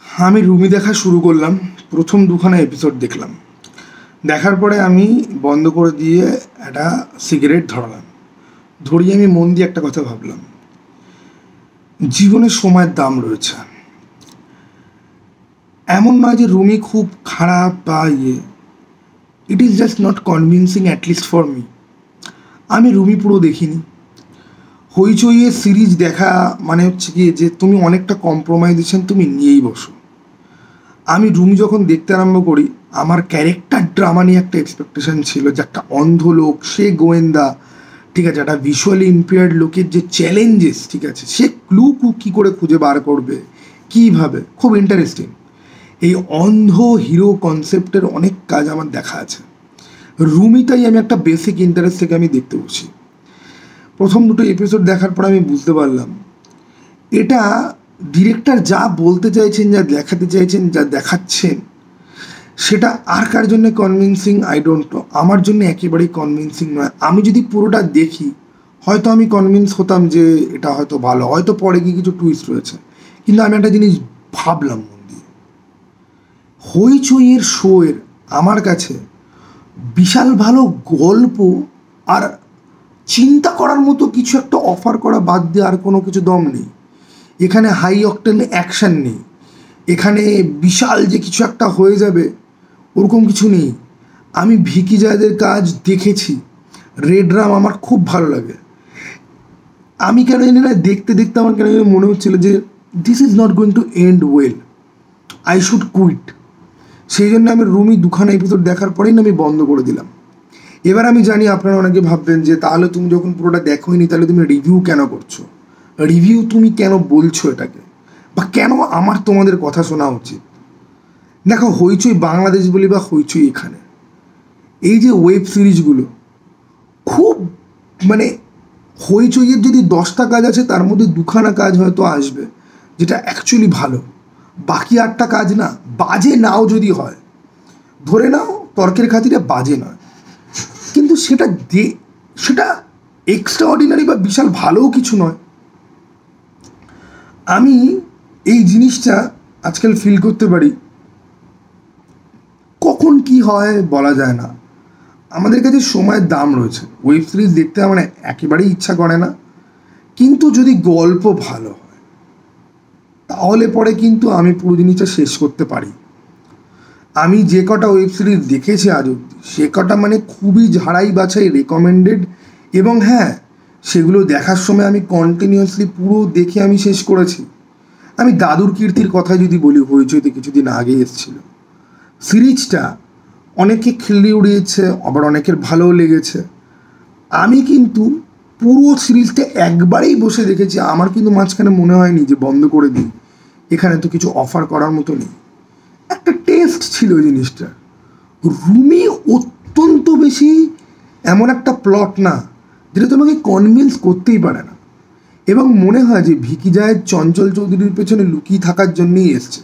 আমি রুমি দেখা শুরু করলাম। প্রথম দুখানা এপিসোড দেখলাম। দেখার পরে আমি বন্ধ করে দিয়ে একটা সিগারেট ধরালাম। ধরিয়ে আমি মন দিয়ে একটা কথা ভাবলাম, জীবনে সময়ের দাম রয়েছে। এমন নয় যে রুমি খুব খারাপ বা it is just not convincing at least for me. আমি রুমি পুরো দেখিনি। হইচইয়ের সিরিজ দেখা মানে হচ্ছে কি যে তুমি অনেকটা কম্প্রোমাইজেশন তুমি নিয়েই বসো। আমি রুমি যখন দেখতে আরম্ভ করি, আমার ক্যারেক্টার ড্রামা নিয়ে একটা এক্সপেকটেশন ছিল যে একটা অন্ধ লোক, সে গোয়েন্দা, ঠিক আছে, একটা ভিজুয়ালি ইম্পেয়ার্ড লোকের যে চ্যালেঞ্জেস, ঠিক আছে, সে ক্লু কী করে খুঁজে বার করবে, কীভাবে, খুব ইন্টারেস্টিং। এই অন্ধ হিরো কনসেপ্টের অনেক কাজ আমার দেখা আছে। রুমিটাই আমি একটা বেসিক ইন্টারেস্ট থেকে আমি দেখতে বসি। প্রথম দুটো এপিসোড দেখার পর আমি বুঝতে পারলাম এটা ডিরেক্টর যা বলতে চাইছেন, যা দেখাতে চাইছেন, যা দেখাচ্ছেন, সেটা আর কার জন্য কনভিনসিং আই ডোন্ট নো। আমার জন্য একেবারেই কনভিনসিং নয়। আমি যদি পুরোটা দেখি হয়তো আমি কনভিন্স হতাম যে এটা হয়তো ভালো, হয়তো পরে গিয়ে কিছু টুইস্ট রয়েছে। কিন্তু আমি একটা জিনিস ভাবলাম মন দিয়ে, হইচইয়ের শোয়ের আমার কাছে বিশাল ভালো গল্প আর চিন্তা করার মতো কিছু একটা অফার করা বাদ দিয়ে আর কোনো কিছু দম নেই। এখানে হাই অকটেন অ্যাকশান নেই, এখানে বিশাল যে কিছু একটা হয়ে যাবে ওরকম কিছু নেই। আমি ভিকি জায়দের কাজ দেখেছি, রেড রাম আমার খুব ভালো লাগে। আমি কেন জানি না দেখতে দেখতে আমার কেন জানি মনে হচ্ছিল যে this is not going to end well, I should quit. সেই জন্য আমি রুমি দুখানা এপিসোড দেখার পরেই না আমি বন্ধ করে দিলাম। এবার আমি জানি আপনারা অনেকে ভাববেন যে তাহলে তুমি যখন পুরোটা দেখোইনি তাহলে তুমি রিভিউ কেন করছো, রিভিউ তুমি কেন বলছো এটাকে, বা কেন আমার তোমাদের কথা শোনা উচিত। দেখো, হইচই বাংলাদেশ বলি বা হইচই এখানে এই যে ওয়েব সিরিজগুলো খুব মানে হইচইয়ের যদি 10টা কাজ আছে তার মধ্যে দুখানা কাজ হয়তো আসবে যেটা অ্যাকচুয়ালি ভালো, বাকি 8টা কাজ না, বাজে নাও যদি হয়, ধরে নাও তর্কের খাতিরে বাজে নয়, কিন্তু সেটা এক্সট্রা অর্ডিনারি বা বিশাল ভালোও কিছু নয়। আমি এই জিনিসটা আজকাল ফিল করতে পারি। কখন কি হয় বলা যায় না। আমাদের কাছে সময়ের দাম রয়েছে। ওয়েব সিরিজ দেখতে আমার একেবারেই ইচ্ছা করে না, কিন্তু যদি গল্প ভালো হয় তাহলে পরে কিন্তু আমি পুরো জিনিসটা শেষ করতে পারি। আমি যে কটা ওয়েব সিরিজ দেখেছি আজ অব্দি সে কটা মানে খুবই ঝাড়াই বাছাই রেকমেন্ডেড, এবং হ্যাঁ, সেগুলো দেখার সময় আমি কন্টিনিউয়াসলি পুরো দেখে আমি শেষ করেছি। আমি দাদুর কীর্তির কথা যদি বলি, হইচইতে কিছুদিন আগে এসেছিল সিরিজটা, অনেকে খিল্লি উড়িয়েছে, আবার অনেকের ভালোও লেগেছে। আমি কিন্তু পুরো সিরিজটা একবারেই বসে দেখেছি। আমার কিন্তু মাঝখানে মনে হয়নি যে বন্ধ করে দিই, এখানে তো কিছু অফার করার মতো নেই। একটা টেস্ট ছিল জিনিসটা। রুমি অত্যন্ত বেশি এমন একটা প্লট না যেটা তোমাকে কনভিন্স করতেই পারে না, এবং মনে হয় যে ভিকি জায়েদ চঞ্চল চৌধুরীর পেছনে লুকিয়ে থাকার জন্যই এসছে,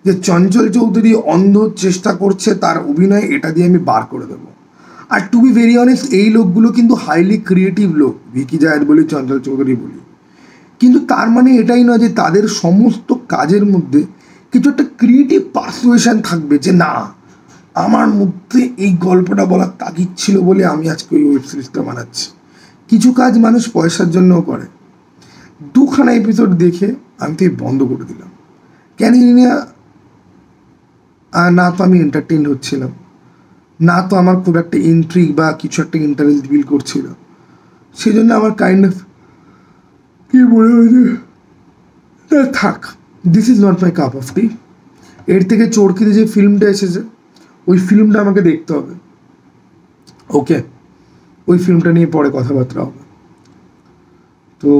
যে চঞ্চল চৌধুরী অন্ধ চেষ্টা করছে তার অভিনয় এটা দিয়ে আমি বার করে দেবো। আর টু বি ভেরি অনেস্ট, এই লোকগুলো কিন্তু হাইলি ক্রিয়েটিভ লোক, ভিকি জায়েদ বলি, চঞ্চল চৌধুরী বলি, কিন্তু তার মানে এটাই নয় যে তাদের সমস্ত কাজের মধ্যে কিছু একটা ক্রিয়েটিভ পারসুয়েশন থাকবে যে না, আমার মধ্যে এই গল্পটা বলার তাগিদ ছিল বলে আমি আজকে ওই ওয়েব সিরিজটা বানাচ্ছি। কিছু কাজ মানুষ পয়সার জন্যও করে। দুখানা এপিসোড দেখে আমি তো বন্ধ করে দিলাম। কেন না, তো আমি এন্টারটেইন হচ্ছিলাম, না তো আমার খুব একটা ইন্ট্রিগ বা কিছু একটা ইন্টারেস্ট বিল করছিল। সেই জন্য আমার কাইন্ড অফ কি মনে হয়েছে, থাক, this is not my cup of tea. এর থেকে চরকিতে যে ফিল্মটা এসেছে ওই ফিল্মটা আমাকে দেখতে হবে। ওকে, ওই ফিল্মটা নিয়ে পরে কথাবার্তা হবে। তো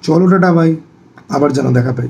চলো টাটা ভাই, আবার যেন দেখা পাই।